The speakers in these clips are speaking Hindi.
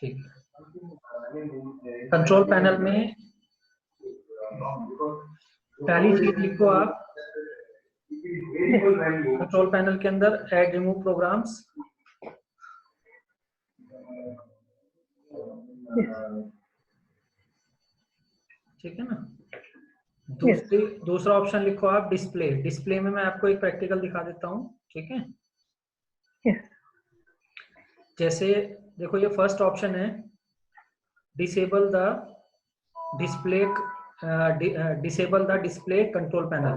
ठीक है, कंट्रोल पैनल में पहली चीज लिखो आप कंट्रोल पैनल के अंदर ऐड रिमूव प्रोग्राम्स। ठीक है ना। दूसरा ऑप्शन लिखो आप डिस्प्ले। डिस्प्ले में मैं आपको एक प्रैक्टिकल दिखा देता हूँ। ठीक है, जैसे देखो ये फर्स्ट ऑप्शन है, disable the display control panel.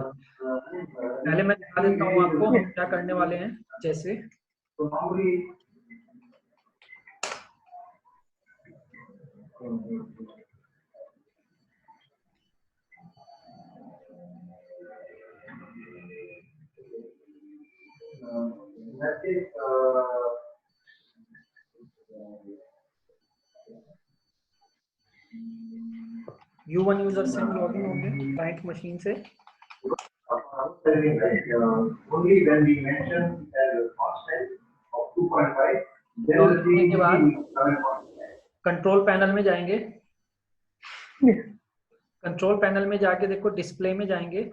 पहले मैं दिखा देता हूँ आपको हम क्या करने वाले हैं। जैसे U1 यूजर से हम लॉगिन होंगे क्लाइंट मशीन से। लॉगिन के बाद कंट्रोल पैनल में जाएंगे। कंट्रोल पैनल में जाके देखो डिस्प्ले में जाएंगे।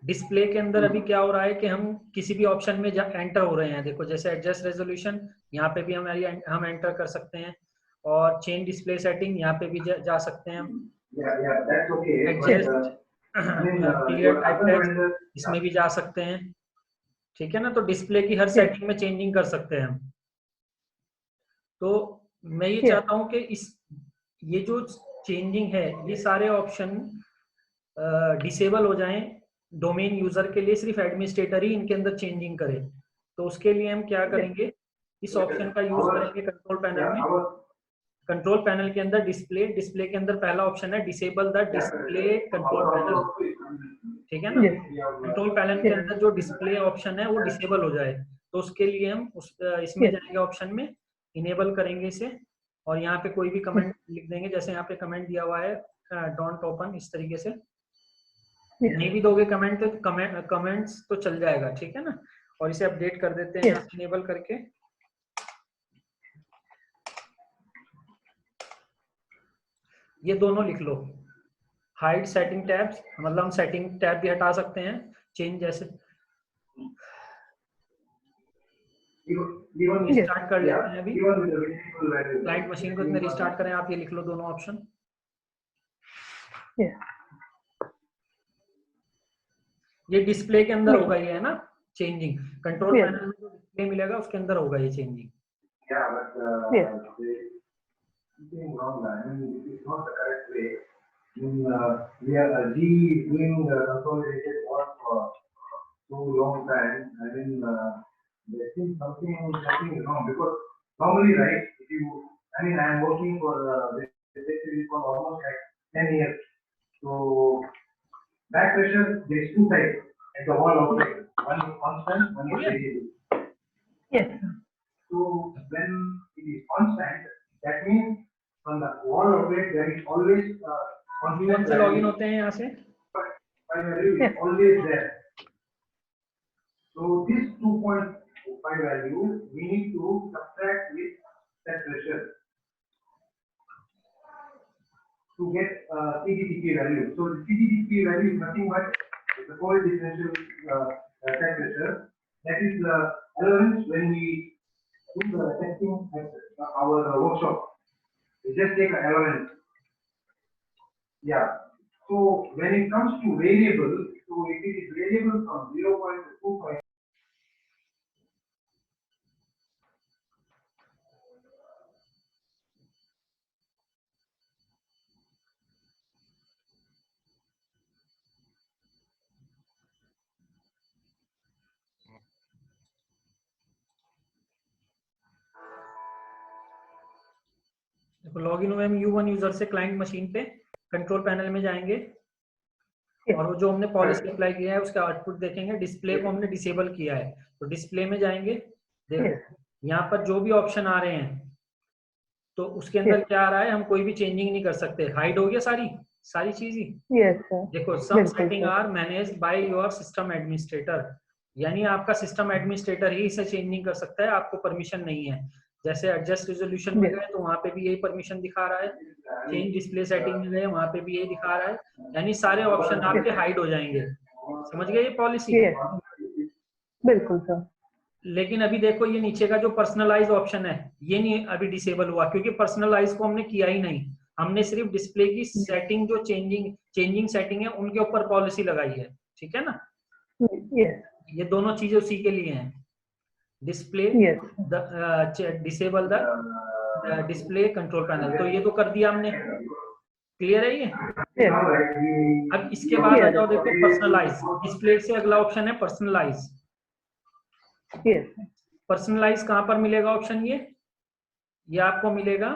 डिस्प्ले के अंदर अभी क्या हो रहा है कि हम किसी भी ऑप्शन में एंटर हो रहे हैं। देखो जैसे एडजस्ट रेजोल्यूशन, यहाँ पे भी हम एंटर कर सकते हैं, और चेंज डिस्प्ले सेटिंग यहाँ पे भी जा सकते हैं हम। एडजस्ट क्लियर टाइप टेक्स्ट इसमें भी जा सकते हैं। ठीक है ना, तो डिस्प्ले की हर सेटिंग में चेंजिंग कर सकते हैं हम। तो मैं ये चाहता हूं कि ये जो चेंजिंग है ये सारे ऑप्शन डिसेबल हो जाएं। डोमेन यूजर के लिए सिर्फ एडमिनिस्ट्रेटर ही इनके अंदर चेंजिंग करे। तो उसके लिए हम क्या करेंगे, इस ऑप्शन का यूज करेंगे कंट्रोल पैनल में। कंट्रोल पैनल के अंदर डिस्प्ले के अंदर पहला ऑप्शन है disable the display control panel. ठीक है ना, कंट्रोल पैनल के अंदर जो डिस्प्ले ऑप्शन है वो डिसेबल हो जाए। तो उसके लिए हम इसमें जाएंगे ऑप्शन में, इनेबल करेंगे इसे, और यहाँ पे कोई भी कमेंट लिख देंगे। जैसे यहाँ पे कमेंट दिया हुआ है डोंट ओपन, इस तरीके से। नहीं भी दोगे कमेंट तो कमेंट्स तो चल जाएगा। ठीक है ना, और इसे अपडेट कर देते हैं इनेबल करके। ये दोनों लिख लो, हाइड सेटिंग टैब्स, मतलब हम सेटिंग टैब भी हटा सकते हैं, चेंज जैसे। रिस्टार्ट कर लेते हैं अभी, क्लाइंट मशीन को इसमें रिस्टार्ट करें। आप ये लिख लो दोनों ऑप्शन। ये डिस्प्ले के अंदर होगा ये, है ना, चेंजिंग। कंट्रोल पैनल में जो डिस्प्ले मिलेगा उसके अंदर होगा ये changing. We are doing consolidated work for too long time. I mean, there seems something wrong, because normally, right? I am working for for almost like 10 years. So back pressure, there is two types at the wall outlet. One is constant, one is variable. Yes. So when it is constant, that means on the wall outlet there is always constant से लॉगिन होते हैं यहाँ से, value is always there. So this 2.5 value we need to subtract with that pressure to get CDTP value. So the CDTP value is nothing but the cold differential set pressure. That is the allowance when we do the testing at our workshop. We just take an allowance. Yeah. So when it comes to variable, so if it is variable from 0.25. देखो लॉगिन हुए हम U1 यूजर से क्लाइंट मशीन पे। कंट्रोल पैनल में जाएंगे और वो जो हमने पॉलिसी अप्लाई किया है उसका आउटपुट देखेंगे। डिस्प्ले को हमने डिसेबल किया है, तो डिस्प्ले में जाएंगे। देखो यहाँ पर जो भी ऑप्शन आ रहे हैं तो उसके अंदर क्या आ रहा है, हम कोई भी चेंजिंग नहीं कर सकते। हाइड हो गया सारी चीज ही। देखो some setting are managed by your system administrator, यानी आपका सिस्टम एडमिनिस्ट्रेटर ही इसे चेंजिंग कर सकता है, आपको परमिशन नहीं है। जैसे एडजस्ट रेजोल्यूशन में गए तो वहां पे भी यही परमिशन दिखा रहा है, चेंज डिस्प्ले सेटिंग में गए वहां पे भी यही दिखा रहा है, यानी सारे ऑप्शन आपके हाइड हो जाएंगे। समझ गए ये पॉलिसी? बिल्कुल सर। लेकिन अभी देखो ये नीचे का जो पर्सनलाइज ऑप्शन है ये नहीं अभी डिसेबल हुआ, क्योंकि पर्सनलाइज को हमने किया ही नहीं, हमने सिर्फ डिस्प्ले की सेटिंग जो चेंजिंग सेटिंग है उनके ऊपर पॉलिसी लगाई है, ठीक है ना? ये दोनों चीजें उसी के लिए हैं, display disable the display control panel, तो ये तो कर दिया हमने, क्लियर है ये? अब इसके बाद आ जाओ, देखो पर्सनलाइज, डिस्प्ले से अगला ऑप्शन है पर्सनलाइज। पर्सनलाइज कहां पर मिलेगा ऑप्शन? ये आपको मिलेगा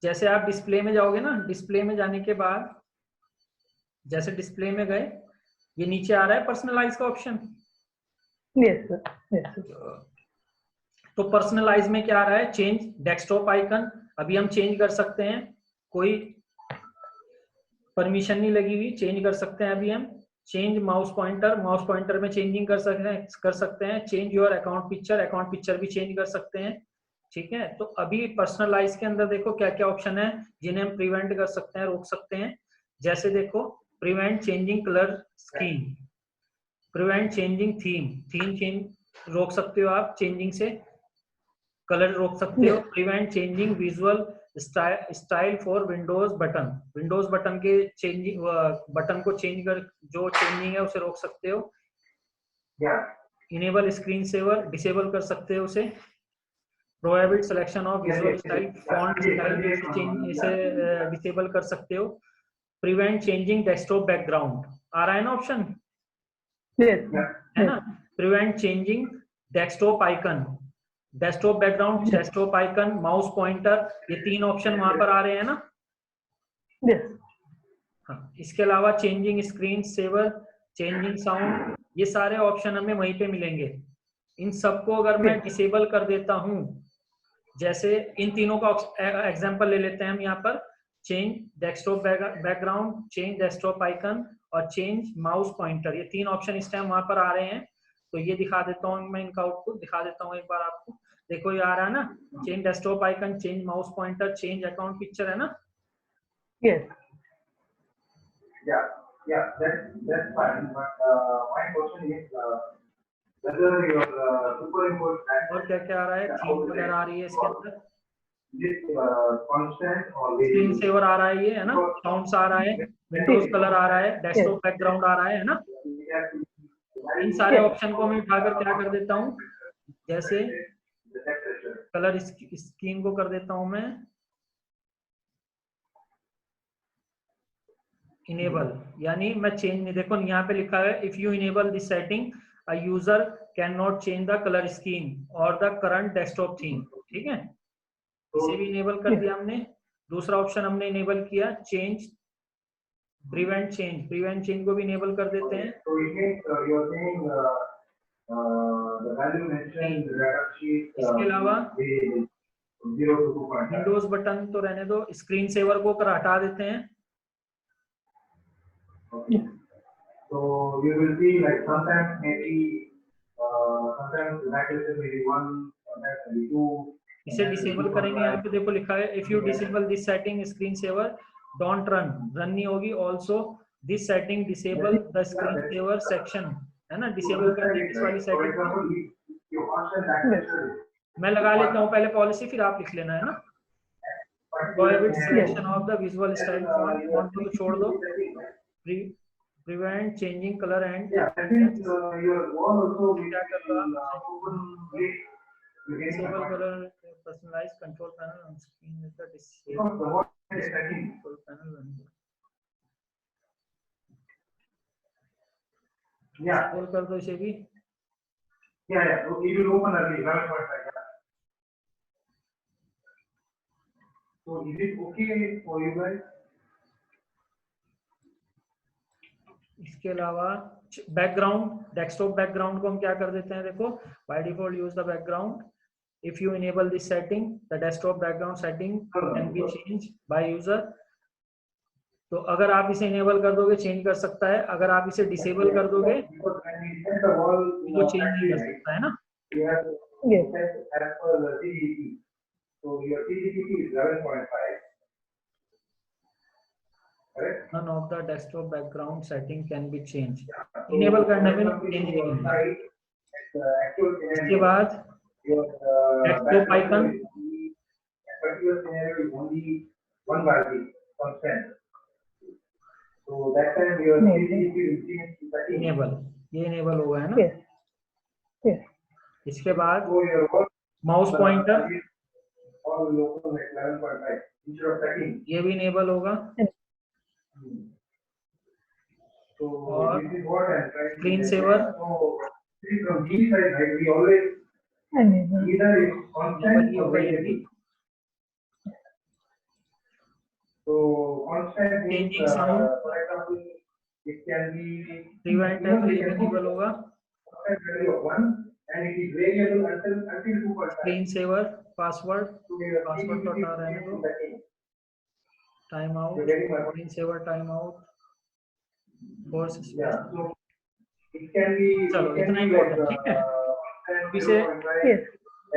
जैसे आप डिस्प्ले में जाओगे ना, डिस्प्ले में जाने के बाद जैसे डिस्प्ले में गए ये नीचे आ रहा है पर्सनलाइज का ऑप्शन। तो पर्सनलाइज में क्या आ रहा है? चेंज डेस्कटॉप आइकन, अभी हम चेंज कर सकते हैं, कोई परमिशन नहीं लगी हुई, चेंज कर सकते हैं अभी हम। चेंज माउस पॉइंटर में चेंजिंग कर सकते हैं। चेंज योर अकाउंट पिक्चर भी चेंज कर सकते हैं, ठीक है? तो अभी पर्सनलाइज के अंदर देखो क्या क्या ऑप्शन है जिन्हें हम प्रिवेंट कर सकते हैं, रोक सकते हैं। जैसे देखो prevent changing colour scheme, prevent changing theme change रोक सकते हो आप, चेंजिंग से कलर रोक सकते हो। Prevent changing visual style for Windows button के चेंजिंग बटन को चेंज कर जो चेंजिंग है उसे रोक सकते हो। इनेबल स्क्रीन सेवर डिसेबल कर सकते हो उसे। Prohibit selection of visual style font style इसे डिसेबल कर सकते हो। प्रिवेंट चेंजिंग डेस्कटॉप बैकग्राउंड आ रहा है ना ऑप्शन, है ना? Prevent changing desktop icon, desktop background, desktop icon, mouse pointer, ये तीन ऑप्शन वहां पर आ रहे हैं ना? हाँ, इसके अलावा changing screen saver, changing sound, ये सारे ऑप्शन हमें वहीं पे मिलेंगे। इन सबको अगर मैं डिसेबल कर देता हूं, जैसे इन तीनों का एग्जांपल ले लेते हैं हम यहाँ पर, change desktop background, change desktop icon और चेंज माउस पॉइंटर, ये तीन ऑप्शन इस टाइम वहां पर आ रहे हैं। तो ये दिखा देता हूँ मैं, इनका आउटपुट दिखा देता हूँ एक बार आपको। देखो ये आ रहा है ना, change desktop icon, change mouse pointer, change account picture, है ना? That's fine. But my question is whether your superimpose और क्या क्या आ रहा है? थीम वगैरह आ रही है इसके अंदर, constant or स्क्रीन सेवर आ रहा है, ये है ना? साउंड्स आ रहा है, विंडोज कलर आ रहा है, डेस्कटॉप बैकग्राउंड आ रहा है ना? इन सारे ऑप्शन को मैं उठाकर क्या कर देता हूँ, जैसे कलर स्कीम को कर देता हूं मैं इनेबल, यानी मैं चेंज नहीं, देखो यहाँ पे लिखा है if you enable this setting a user can not change the colour scheme और द करंट डेस्कटॉप थीम, ठीक है? इसे भी इनेबल कर दिया हमने। दूसरा ऑप्शन हमने इनेबल किया चेंज प्रिवेंट चेंज को भी इनेबल कर देते हैं। इसके अलावा विंडोज बटन तो रहने दो, स्क्रीन सेवर को हटा देते हैं। So you will see like sometimes maybe sometimes maybe one, sometimes maybe two. इसे डिसेबल करेंगे, यहाँ पे देखो लिखा है if you disable this setting screen saver don't run नहीं होगी। Also this setting disable the screen saver section, है ना? डिसेबल कर देंगे इस वाली सेटिंग को। मैं लगा लेता हूँ पहले पॉलिसी, फिर आप लिख लेना, है ना? Prohibit selection of the visual style font को छोड़ दो। प्रिवेंट चेंजिंग कलर एंड क्या कर रहा disable color personalized control panel on screen with the disable control panel running. Disable कर दो इसे भी। Yeah. So it will open early 11.5. So is it okay for you guys? इसके अलावा बैकग्राउंड, डेस्कटॉप बैकग्राउंड को हम क्या कर देते हैं, देखो by default use the background. If you enable this setting the desktop background setting can be change by user. तो अगर आप इसे इनेबल कर दोगे चेंज कर सकता है, अगर आप इसे डिसेबल कर दोगे तो चेंज नहीं कर सकता, है ना? So your CGPP is 11.5. Correct? None of the desktop background setting can be changed. So, Enable करने में for चेंज example, नहीं your है। site, actual इसके scenario, बाद your desktop icon, particular scenario is only one value constant. So that time your CGPP will change to 13. enable, ये enable होगा है ना। Yes. Yes. इसके बाद So your work mouse pointer all will open at 11.5 instead of 13. ये भी enable होगा। So और this is what I'm trying to screen say. saver, So see from G side, right, we always Enable. either is constant ये or होगा ये variable. भी। So constant means, Changing sound, for example, it can be prevent even we ये can भी put enable होगा। constant value of 1 and it is variable until 2.5. Screen saver, password, So your password तो CGPP हटा रहने is दो। 13. Time out, You're getting my point? Screen saver time out, force Yeah. So it can be. चलो it can इतना be ही बहुत like, है, ठीक है। constant अभी से 0.5 Yes.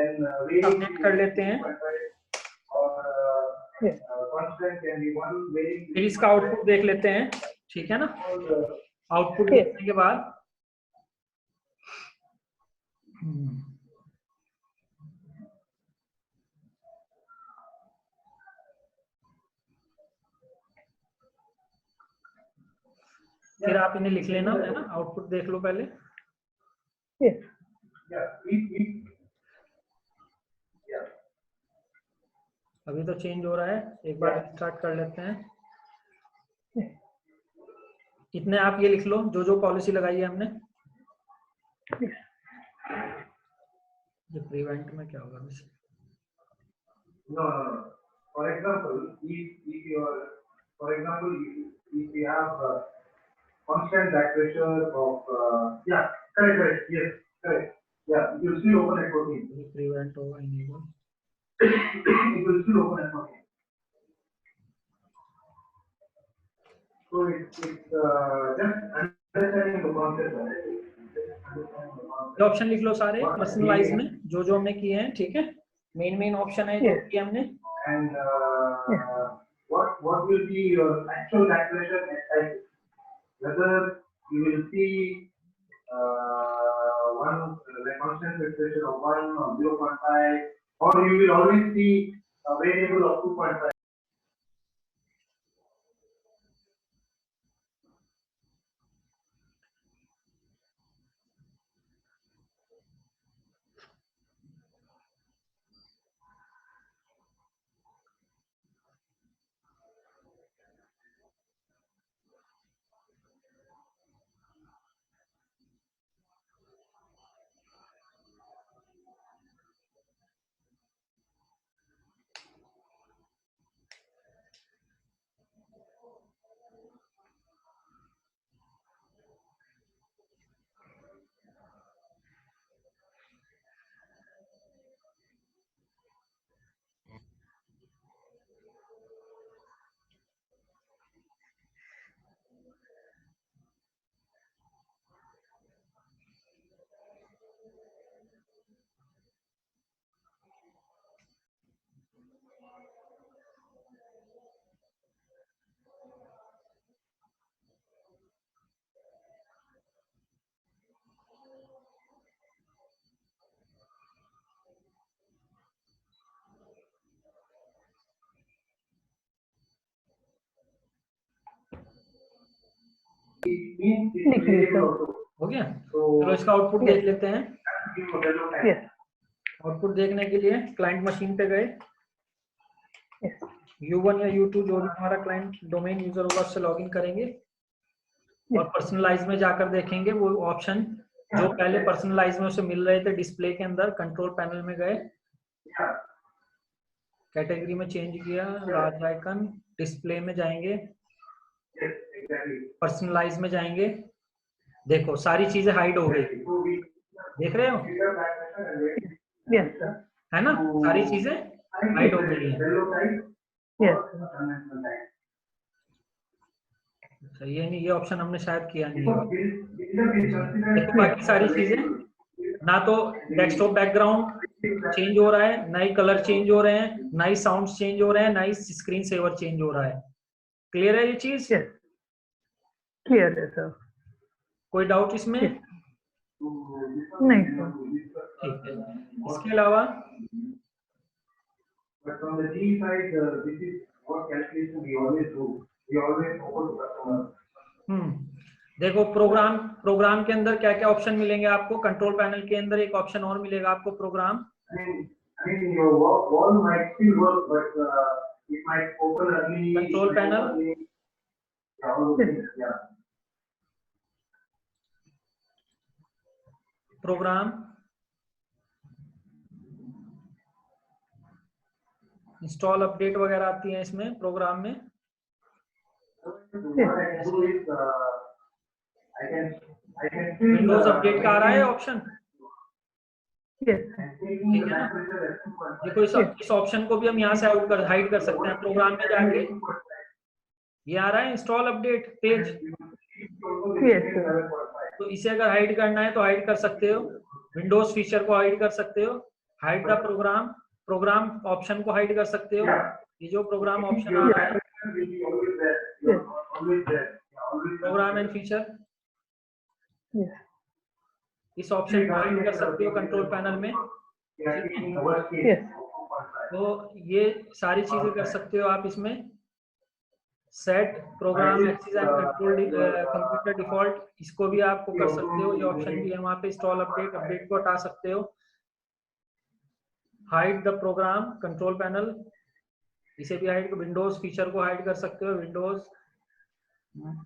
and अपडेट कर लेते हैं। or Yes. constant can be 1 varying. फिर इसका आउटपुट देख लेते हैं, ठीक है ना। Output Yes. देखने के बाद फिर आप इन्हें लिख लेना है ना। आउटपुट देख लो पहले। Yes. Yeah. अभी तो चेंज हो रहा है, एक बार स्टार्ट कर लेते हैं। इतने आप ये लिख लो जो जो पॉलिसी लगाई है हमने। ये प्रिवेंट में क्या होगा वैसे? No. For example, if you have constant back pressure of correct, yes, correct, yeah, it will still open at 14. ये प्रिवेंट होगा enable. It will still open at 14. So it's just understanding the concept. ये ऑप्शन लिख लो सारे पर्सनलाइज में जो जो हमने किए हैं, ठीक है। मेन ऑप्शन है जो किए हमने। And what will be your actual back pressure at site? Whether you will see one like constant back pressure of 1 or 0.5, or you will always see a variable of 2.5. It means it's variable also. हो गया। चलो इसका आउटपुट देख लेते हैं। Yes. आउटपुट देखने के लिए क्लाइंट मशीन पे गए। U1 या U2 जो भी हमारा क्लाइंट डोमेन यूजर होगा उससे लॉगिन करेंगे और पर्सनलाइज में जाकर देखेंगे वो ऑप्शन जो पहले पर्सनलाइज में उसे मिल रहे थे डिस्प्ले के अंदर। कंट्रोल पैनल में गए, कैटेगरी में चेंज किया, लार्ज आइकन, डिस्प्ले में जाएंगे, पर्सनलाइज में जाएंगे। देखो सारी चीजें हाइड हो गई, देख रहे हो Yes, sir. है ना, सारी चीजें हाइड हो गई हैं। Yes. अच्छा ये नहीं, ये ऑप्शन हमने शायद किया नहीं होगा। देखो बाकी सारी चीजें ना तो डेस्कटॉप बैकग्राउंड चेंज हो रहा है, ना ही कलर चेंज हो रहे हैं, ना ही साउंड चेंज हो रहे हैं, ना ही स्क्रीन सेवर चेंज हो रहा है। क्लियर है ये चीज? Yes. Clear है sir. कोई डाउट इसमें? Yes. नहीं sir. ठीक है। इसके अलावा But from the G side, this is what calculation we always do. We always offer to customer. देखो प्रोग्राम के अंदर क्या क्या ऑप्शन मिलेंगे आपको। कंट्रोल पैनल के अंदर एक ऑप्शन और मिलेगा आपको, programme. I mean your wall might still work, but it might open early. Control panel. Yeah. Program, install update वगैरह आती है इसमें प्रोग्राम में। विंडोज अपडेट का आ रहा है ऑप्शन। Yes. ठीक है ना? देखो इस ऑप्शन को भी हम यहाँ से हाइड कर सकते हैं। प्रोग्राम में जाके ये आ रहा है install update page. Yes sir. तो इसे अगर हाइड करना है तो हाइड कर सकते हो। विंडोज फीचर को हाइड कर सकते हो। हाइड द प्रोग्राम ऑप्शन को हाइड कर सकते हो। ये जो प्रोग्राम ऑप्शन आ रहा है, प्रोग्राम एंड फीचर, Yes. इस ऑप्शन को हाइड कर सकते हो कंट्रोल पैनल में। Yes. तो ये सारी चीजें कर सकते हो आप इसमें। Set program access and control computer default, इसको भी आपको कर सकते हो। ये ऑप्शन भी है वहाँ पे। इंस्टॉल अपडेट को हटा सकते हो। Hide the programme control panel, इसे भी हाइड। विंडोज फीचर को हाइड कर सकते हो। विंडोज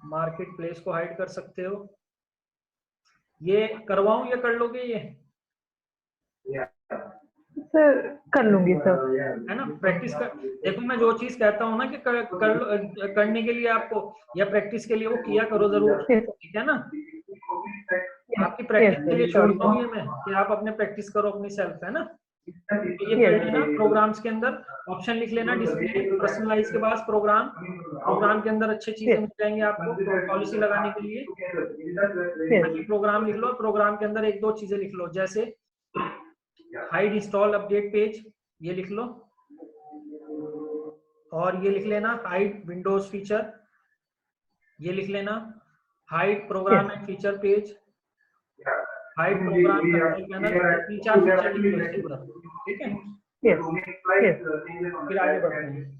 मार्केट प्लेस को हाइड कर सकते हो। ये करवाऊं या कर लोगे ये? सर कर लूंगी सर। है ना? प्रैक्टिस कर। देखो मैं जो चीज कहता हूँ ना कि करने के लिए आपको या प्रैक्टिस के लिए वो किया करो जरूर। ठीक है ना? आपकी प्रैक्टिस के लिए छोड़ता हूँ ये मैं, कि आप अपने प्रैक्टिस करो अपनी सेल्फ। है ना? ये कर लेना। प्रोग्राम्स के अंदर ऑप्शन लिख लेना, डिस्प्ले पर्सनलाइज के बाद प्रोग्राम के अंदर अच्छी चीजें मिल जाएंगी आपको पॉलिसी लगाने के लिए। प्रोग्राम लिख लो। प्रोग्राम के अंदर एक दो चीजें लिख लो, जैसे हाइड इंस्टॉल अपडेट पेज, ये लिख लो। और ये लिख लेना हाइड विंडोज फीचर, ये लिख लेना। Hide program and feature page, hide program control panel. 3-4 feature लिख लो इसके ऊपर। ठीक है? फिर आगे बढ़ते हैं।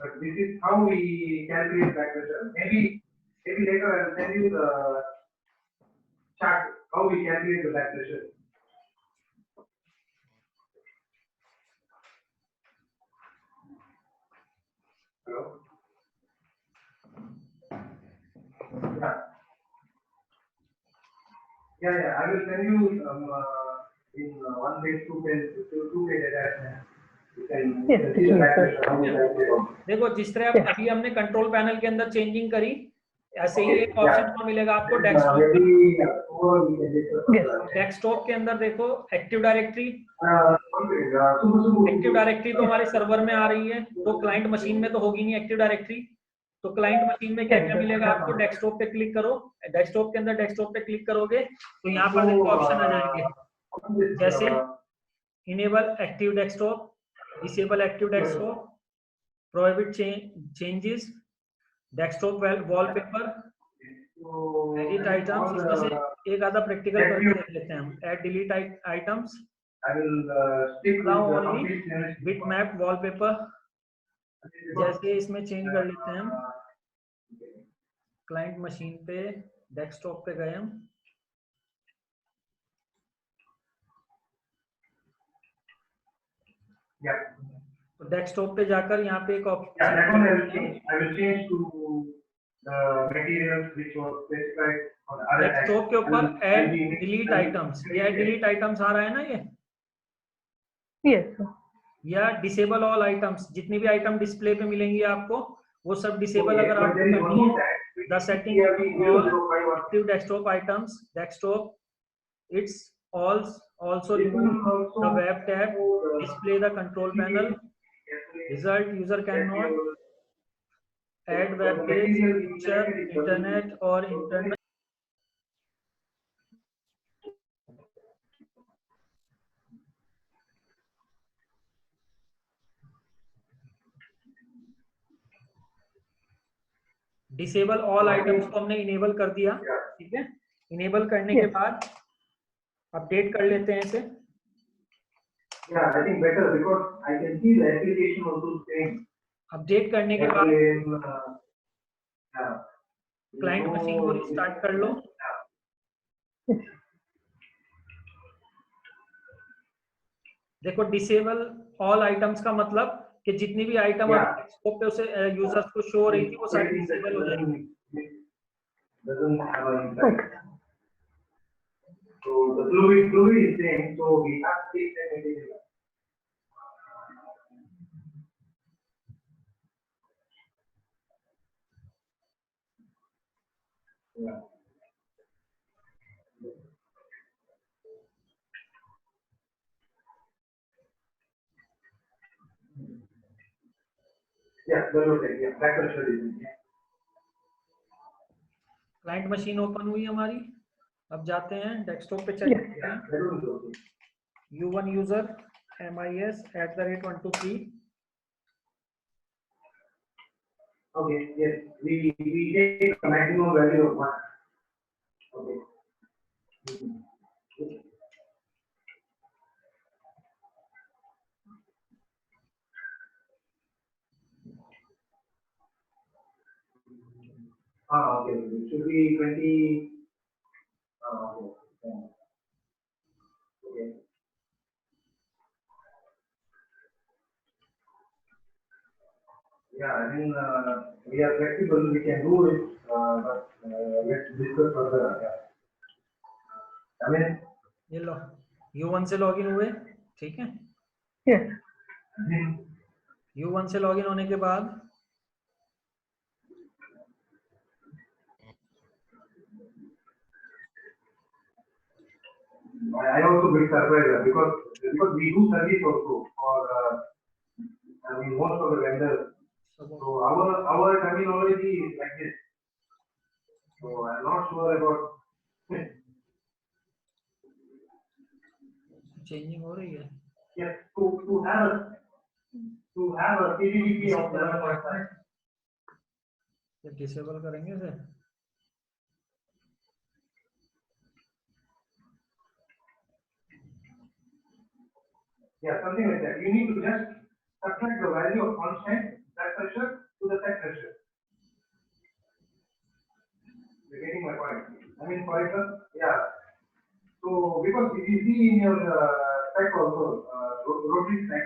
But this is how we calculate back pressure. Maybe later I will send you the chart how we calculate the back pressure. Hello. Yeah. I will send you in 1 page, 2 page attachment. देखो जिस तरह अभी हमने कंट्रोल पैनल के अंदर चेंजिंग करी, ऐसे ही एक ऑप्शन मिलेगा आपको डेस्कटॉप के अंदर। देखो एक्टिव डायरेक्टरी तो हमारे सर्वर में आ रही है, तो क्लाइंट मशीन में तो होगी नहीं एक्टिव डायरेक्टरी। तो क्लाइंट मशीन में क्या क्या मिलेगा आपको? डेस्कटॉप पे क्लिक करो। डेस्कटॉप के अंदर डेस्कटॉप पे क्लिक करोगे तो यहाँ पर देखो ऑप्शन आ जाएंगे, जैसे enable active desktop, disable active desktop, prohibit changes, desktop wallpaper, edit items. इसमें से एक आधा प्रैक्टिकल करके देख लेते हैं हम। Add delete items, bit map wallpaper, जैसे इसमें चेंज कर लेते हैं हम। क्लाइंट मशीन पे डेस्कटॉप पे गए हम, तो डेस्कटॉप पे जाकर यहाँ पे एक डेस्कटॉप के ऊपर ऐड डिलीट आइटम्स, ये ऐड डिलीट आइटम्स आ रहा है ना ये? यस। या डिसेबल ऑल आइटम्स, जितनी भी आइटम डिस्प्ले पे मिलेंगी आपको वो सब डिसेबल अगर आपको करनी है। The setting active desktop items, desktop it's also remove the web tab, display the control panel, result user cannot add web page, picture, internet और इंटरनेट। डिसेबल ऑल आइटम्स को हमने इनेबल कर दिया, ठीक है। इनेबल करने के Yes. बाद अपडेट कर लेते हैं इसे। Yeah, I think better because I can see the application also saying. Update करने के बाद Yeah. क्लाइंट मशीन को रिस्टार्ट कर लो। देखो डिसेबल ऑल आइटम्स का मतलब कि जितनी भी आइटम Yeah. स्कोप पे उसे यूजर्स को शो हो रही थी वो सारी डिसेबल हो जाएगी। Doesn't have an impact. So the fluid is same, so we have to take that into account. Yeah. Yeah, that was it. Yeah, that was it. Yeah. Client machine open हुई हमारी। अब जाते हैं डेस्कटॉप पे, चेक करते Yeah, हैं। that was okay. U1 user MIS@123। Okay, yes, we take the maximum value of 1. Okay. Okay, it should be 20. Okay. Okay. Yeah, I mean, we are flexible, we can do it, but let's discuss further. Yeah. I mean, ये लो U1 से लॉगिन हुए, ठीक है। Yes. U1 से लॉगिन होने के बाद I also bit surprised because we do service also for I mean most of the vendors. So our terminology is like this. So I'm not sure about. Changing हो रही है। Yes, to have a CDDP of the website. Disable करेंगे इसे। Yeah, something like that. You need to just subtract the value of constant back pressure to the set pressure. You're getting my point. I mean, for example, yeah. So because if you see in your spec also, rotary spec,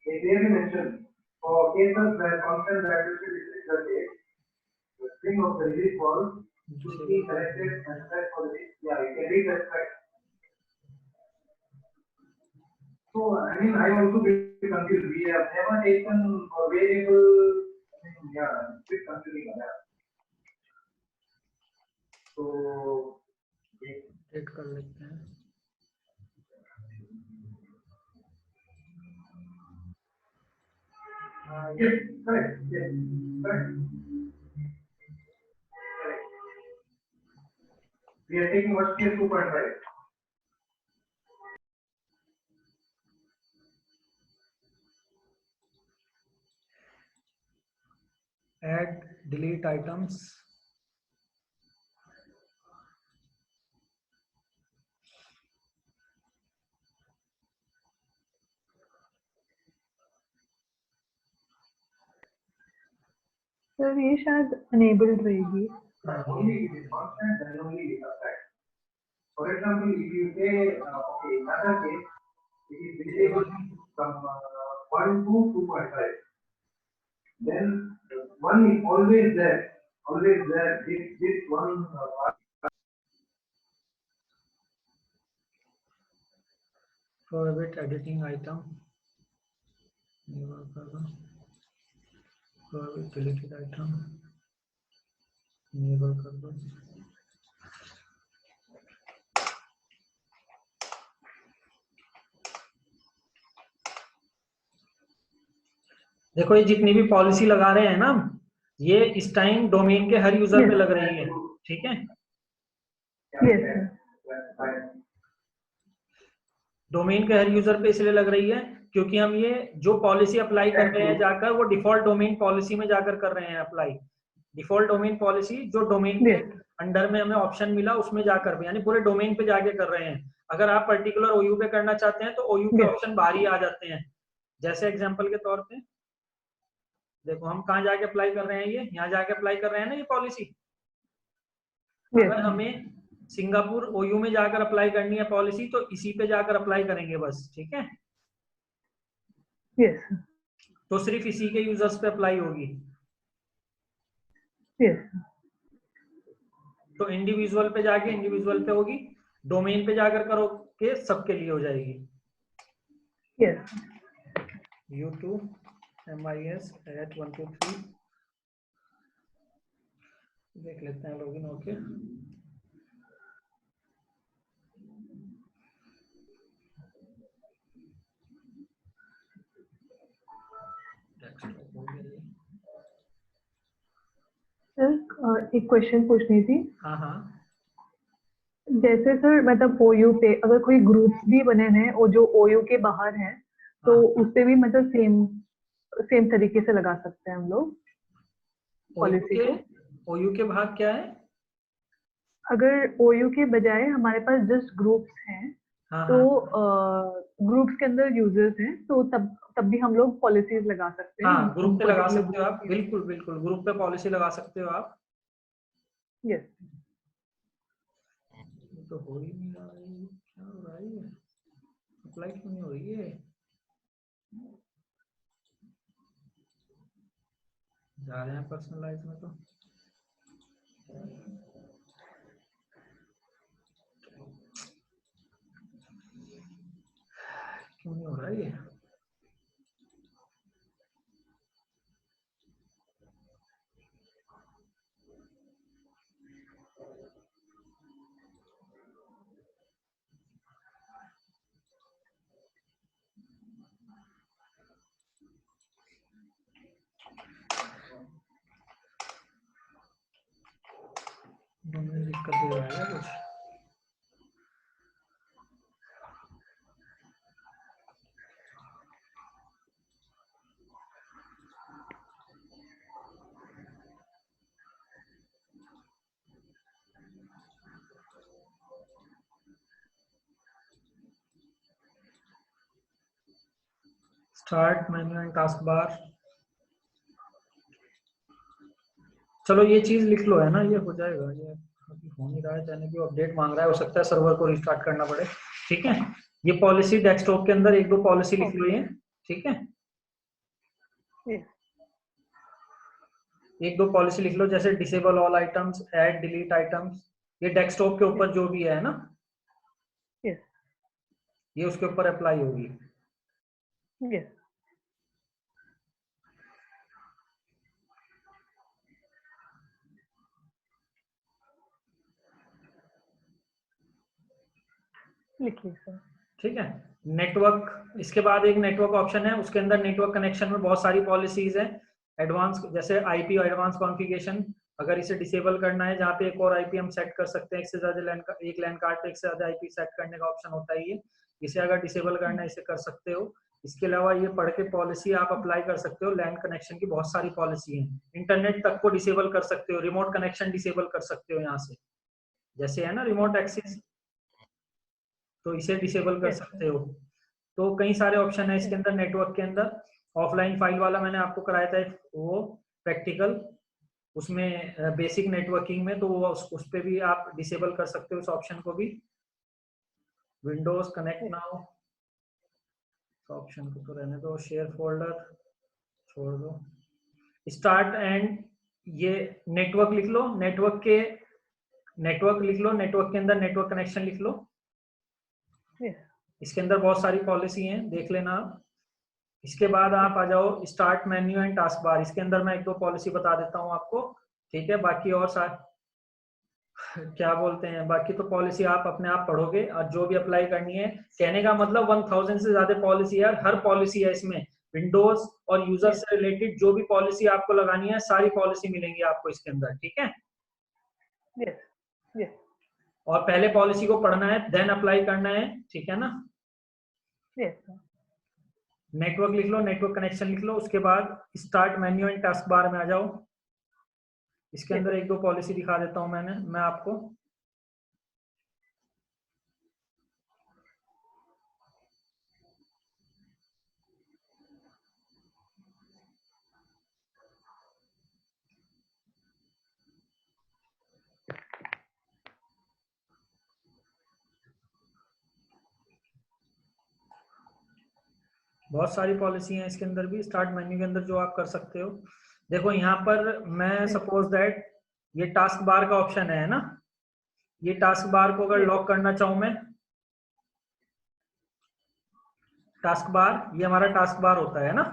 they clearly mentioned for cases where constant back pressure is exerted, the string of the release valve should be selected and set for the release. Yeah, you can read that spec. So, I mean, I also bit confused. We have never taken a variable. I mean, yeah, bit confusing. Yeah. So, update कर लेते हैं। yes, correct. Yes, correct. We are taking worst case 2.5. Add, delete items। Sir ये शायद enabled रहेगी। Only if it is constant, then only we subtract. For example, if you say, okay, in other case, it is disabled from 1 to 2.5. Then 1 is always there. This one. Prohibit editing item। Prohibit deleted item। enable कर दो। देखो ये जितनी भी पॉलिसी लगा रहे हैं ना, ये इस टाइम डोमेन के हर यूजर पे लग रही है, ठीक है। Yes, sir. डोमेन के हर यूजर पे इसलिए लग रही है क्योंकि हम ये जो पॉलिसी अप्लाई कर रहे हैं जाकर, वो डिफॉल्ट डोमेन पॉलिसी में जाकर कर रहे हैं अप्लाई। डिफॉल्ट डोमेन पॉलिसी जो डोमेन के Yes. अंडर में हमें ऑप्शन मिला उसमें जाकर भी, यानी पूरे डोमेन पे जाके कर रहे हैं। अगर आप पर्टिकुलर ओयू पे करना चाहते हैं तो ओयू के Yes. ऑप्शन बाहर ही आ जाते हैं। जैसे एग्जांपल के तौर पे देखो हम कहाँ जाके अप्लाई कर रहे हैं, ये यहाँ जाके अप्लाई कर रहे हैं ना ये पॉलिसी। Yes. अगर हमें सिंगापुर ओयू में जाकर अप्लाई करनी है पॉलिसी तो इसी पे जाकर अप्लाई करेंगे बस, ठीक है। Yes. तो सिर्फ इसी के यूजर्स पे अप्लाई होगी। Yes. तो इंडिविजुअल पे जाके इंडिविजुअल पे होगी, डोमेन पे जाकर करोगे सबके लिए हो जाएगी। Yes. U2 MIS at 123 देख लेते हैं लॉगिन होके। सर एक क्वेश्चन पूछनी थी। हाँ हाँ जैसे सर मतलब ओयू पे अगर कोई ग्रुप्स भी बने हैं और जो ओयू के बाहर हैं तो हाँ। उस पे भी मतलब सेम तरीके से लगा सकते हैं हम लोग पॉलिसी को। ओयू के भाग क्या है? अगर ओयू के बजाय हमारे पास जस्ट ग्रुप्स हैं हाँ तो हाँ ग्रुप्स के अंदर यूजर्स हैं तो तब भी हम लोग पॉलिसीज लगा सकते हैं। हाँ, ग्रुप पे लगा particular सकते हो आप, group बिल्कुल बिल्कुल ग्रुप पे पॉलिसी लगा सकते हो आप। के। यस ये तो हो ही नहीं रहा है, क्या हो रहा है, अप्लाई क्यों नहीं हो रही है? जा रहे हैं पर्सनलाइज में तो क्यों नहीं हो रहा है ये? दिक्कत दे रहा है कुछ। Start menu and task bar, चलो ये चीज लिख लो, है ना, ये हो जाएगा। ये अभी हो नहीं रहा है, यानी कि अपडेट मांग रहा है, हो सकता है सर्वर को रिस्टार्ट करना पड़े, ठीक है। ये पॉलिसी डेस्कटॉप के अंदर एक दो पॉलिसी लिख लो ये, ठीक है। एक दो पॉलिसी लिख लो, जैसे disable all items, add delete items, ये डेस्कटॉप के ऊपर जो भी है ना, यस ये उसके ऊपर अप्लाई होगी। यस लिखिए सर। ठीक है। नेटवर्क, इसके बाद एक नेटवर्क ऑप्शन है, उसके अंदर नेटवर्क कनेक्शन में बहुत सारी पॉलिसीज है। एडवांस जैसे आईपी एडवांस कॉन्फ़िगरेशन, अगर इसे डिसेबल करना है, जहाँ पे एक और आईपी हम सेट कर सकते हैं, एक से ज्यादा एक लैन कार्ड पे एक से ज्यादा आईपी सेट करने का ऑप्शन होता है ये, इसे अगर डिसेबल करना है इसे कर सकते हो। इसके अलावा ये पढ़ के पॉलिसी आप अप्लाई कर सकते हो। लैंड कनेक्शन की बहुत सारी पॉलिसी है, इंटरनेट तक को डिसेबल कर सकते हो, रिमोट कनेक्शन डिसेबल कर सकते हो यहाँ से, जैसे है ना रिमोट एक्सेस, तो इसे डिसेबल कर सकते हो। तो कई सारे ऑप्शन है इसके अंदर, नेटवर्क के अंदर। ऑफलाइन फाइल वाला मैंने आपको कराया था वो प्रैक्टिकल, उसमें बेसिक नेटवर्किंग में, तो वो उस पे भी आप डिसेबल कर सकते हो उस ऑप्शन को भी। विंडोज कनेक्ट नाउ ऑप्शन को तो रहने दो, शेयर फोल्डर छोड़ दो, स्टार्ट एंड, ये नेटवर्क लिख लो, नेटवर्क लिख लो, नेटवर्क के अंदर नेटवर्क कनेक्शन लिख लो। इसके अंदर बहुत सारी पॉलिसी हैं, देख लेना आप। इसके बाद आप आ जाओ start menu and task bar, इसके अंदर मैं एक दो पॉलिसी बता देता हूँ आपको, ठीक है। बाकी और क्या बोलते हैं, बाकी तो पॉलिसी आप अपने आप पढ़ोगे और जो भी अप्लाई करनी है। कहने का मतलब 1000 से ज्यादा पॉलिसी है, हर पॉलिसी है इसमें, विंडोज और यूजर से रिलेटेड जो भी पॉलिसी आपको लगानी है सारी पॉलिसी मिलेंगी आपको इसके अंदर, ठीक है। यस यस और पहले पॉलिसी को पढ़ना है देन अप्लाई करना है, ठीक है ना। यस नेटवर्क लिख लो, नेटवर्क कनेक्शन लिख लो, उसके बाद start menu and task bar में आ जाओ। इसके अंदर एक दो पॉलिसी दिखा देता हूं मैं आपको। बहुत सारी पॉलिसी हैं इसके अंदर भी, स्टार्ट मेन्यू के अंदर जो आप कर सकते हो। देखो यहाँ पर मैं सपोज दैट ये टास्क बार का ऑप्शन है ना, ये टास्क बार को अगर लॉक करना चाहूं मैं, टास्क बार, ये हमारा टास्क बार होता है ना,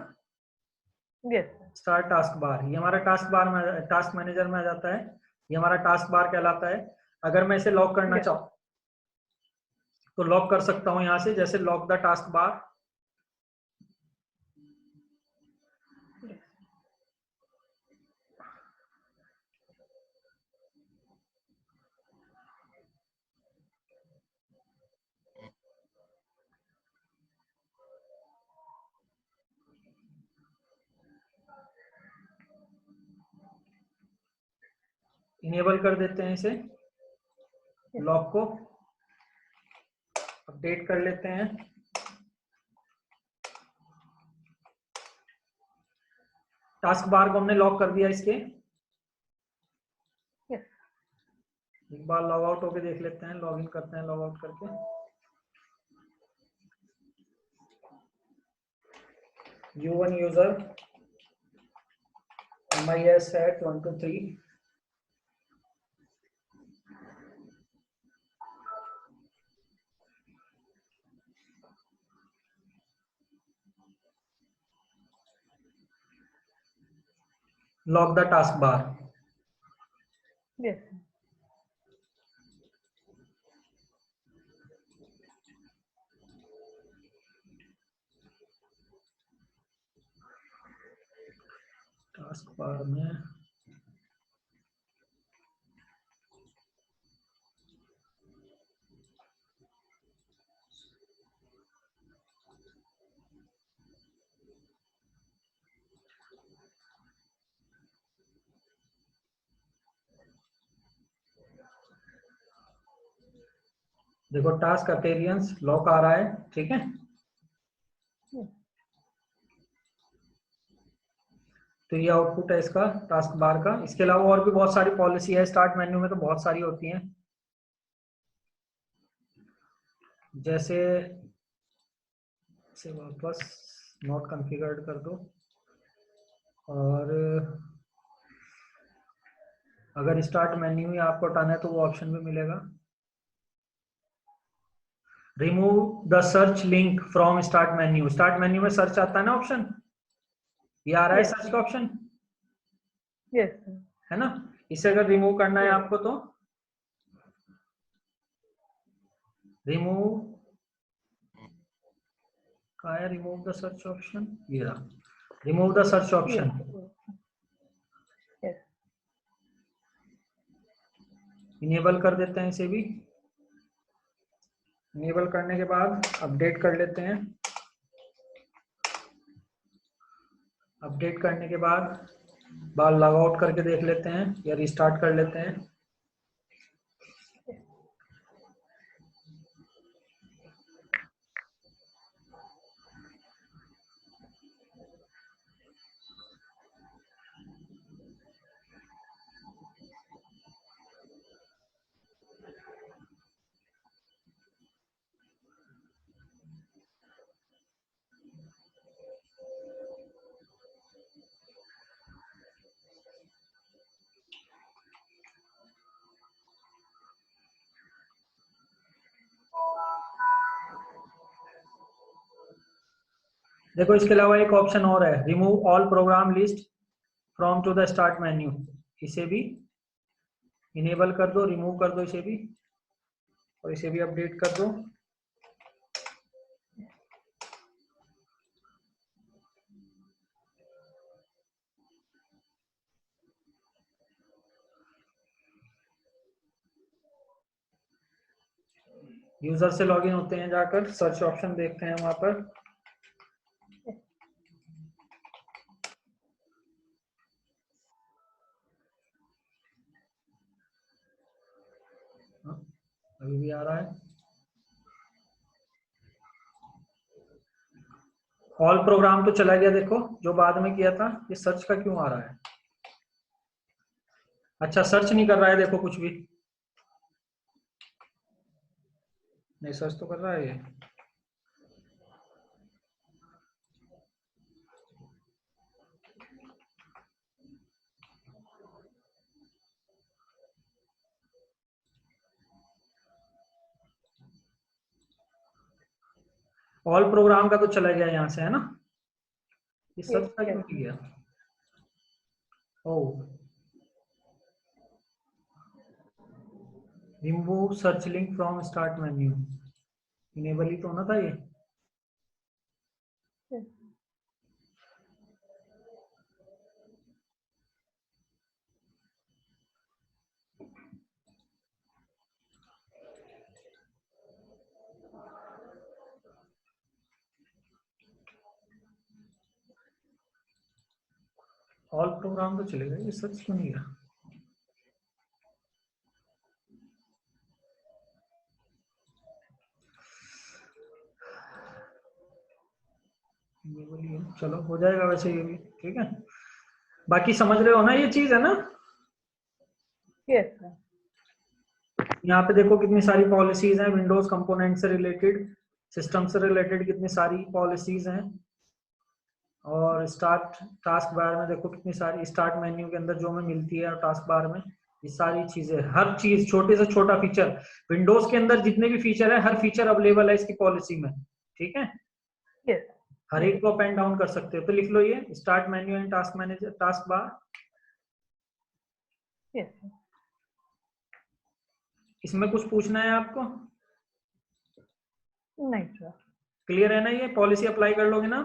यस स्टार्ट टास्क बार, ये हमारा टास्क बार में, टास्क मैनेजर में आ जाता है, ये हमारा टास्क बार कहलाता है। अगर मैं इसे लॉक करना चाहूँ तो लॉक कर सकता हूँ यहाँ से, जैसे lock the task bar. Enable कर देते हैं इसे, लॉक को अपडेट कर लेते हैं। टास्क बार को हमने लॉक कर दिया इसके। एक बार लॉग आउट होके देख लेते हैं, लॉग इन करते हैं लॉग आउट करके। U1 user MIS at 123, lock the task bar. Yes task bar में देखो टास्क अपीयरेंस लॉक आ रहा है, ठीक है। तो ये आउटपुट है इसका टास्क बार का। इसके अलावा और भी बहुत सारी पॉलिसी है स्टार्ट मेन्यू में, तो बहुत सारी होती हैं, जैसे से वापस नॉट कॉन्फ़िगर्ड कर दो। और अगर स्टार्ट मेन्यू ही आपको हटाना है तो वो ऑप्शन भी मिलेगा। Remove the search link from start menu, start menu में सर्च आता है ना ऑप्शन, ये आ रहा है सर्च का ऑप्शन, यस है ना। इसे अगर रिमूव करना है आपको तो रिमूव, कहाँ है रिमूव द सर्च ऑप्शन, ये रहा, remove the search option. Enable कर देते हैं इसे भी। इनेबल करने के बाद अपडेट कर लेते हैं। अपडेट करने के बाद बार लॉग आउट करके देख लेते हैं या रिस्टार्ट कर लेते हैं। देखो इसके अलावा एक ऑप्शन और है, remove all program list from to the start menu, इसे भी इनेबल कर दो, रिमूव कर दो इसे भी, और इसे भी अपडेट कर दो। यूजर से लॉगिन होते हैं, जाकर सर्च ऑप्शन देखते हैं वहां पर। अभी भी आ रहा है। ऑल प्रोग्राम तो चला गया, देखो जो बाद में किया था। ये सर्च का क्यों आ रहा है? अच्छा, सर्च नहीं कर रहा है, देखो कुछ भी नहीं, सर्च तो कर रहा है ये। ऑल प्रोग्राम का तो चला गया यहाँ से, है ना? ये सर्च का क्यों नहीं गया? Oh, remove search link from start menu, enable ही तो होना था ये। ऑल प्रोग्राम तो चलेगा, ये सर्च क्यों नहीं गया? ये बोलिए, चलो हो जाएगा वैसे ये भी, ठीक है। बाकी समझ रहे हो ना ये चीज, है ना? Yes sir. यहाँ पे देखो कितनी सारी पॉलिसीज हैं, विंडोज कंपोनेंट से रिलेटेड, सिस्टम से रिलेटेड कितनी सारी पॉलिसीज हैं। और स्टार्ट टास्क बार में देखो कितनी सारी, स्टार्ट मेन्यू के अंदर जो हमें मिलती है, और टास्क बार में ये सारी चीजें, हर चीज, छोटे से छोटा फीचर विंडोज के अंदर जितने भी फीचर है, हर फीचर अवेलेबल है इसकी पॉलिसी में, ठीक है। यस। हर एक को अप एंड डाउन कर सकते हो। तो लिख लो ये start menu and task manager, task bar. Yes. इसमें कुछ पूछना है आपको? नहीं सर। क्लियर है ना? ये पॉलिसी अप्लाई कर लोगे ना?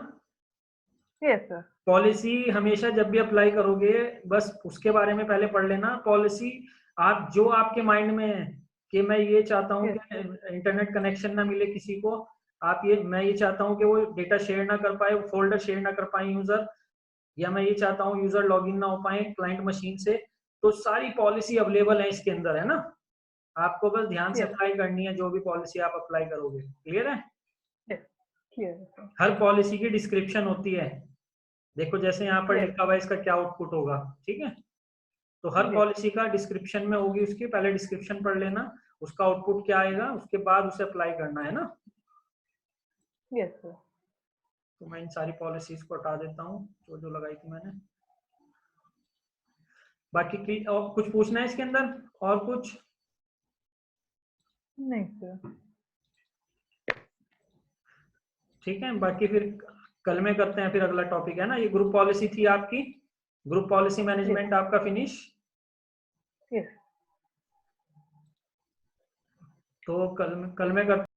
Yes sir. पॉलिसी हमेशा जब भी अप्लाई करोगे, बस उसके बारे में पहले पढ़ लेना। पॉलिसी आप जो आपके माइंड में है कि मैं ये चाहता हूँ कि इंटरनेट कनेक्शन ना मिले किसी को, आप ये, मैं ये चाहता हूँ कि वो डेटा शेयर ना कर पाए, फोल्डर शेयर ना कर पाए यूजर, या मैं ये चाहता हूँ यूजर लॉगिन ना हो पाए क्लाइंट मशीन से, तो सारी पॉलिसी अवेलेबल है इसके अंदर, है ना? आपको बस ध्यान से अप्लाई करनी है जो भी पॉलिसी आप अप्लाई करोगे। क्लियर है? हर पॉलिसी की डिस्क्रिप्शन होती है, देखो जैसे यहाँ पर लिखा हुआ है इसका क्या आउटपुट होगा, ठीक है। तो हर पॉलिसी का डिस्क्रिप्शन में होगी उसकी, पहले डिस्क्रिप्शन पढ़ लेना, उसका आउटपुट क्या आएगा, उसके बाद उसे अप्लाई करना है ना। Yes sir. तो मैं इन सारी पॉलिसीज को हटा देता हूँ जो जो लगाई थी मैंने। बाकी और कुछ पूछना है इसके अंदर, और कुछ? नहीं सर। ठीक है, बाकी फिर कल में करते हैं फिर अगला टॉपिक, है ना। ये ग्रुप पॉलिसी थी आपकी, ग्रुप पॉलिसी मैनेजमेंट आपका फिनिश। यस। तो कल में करते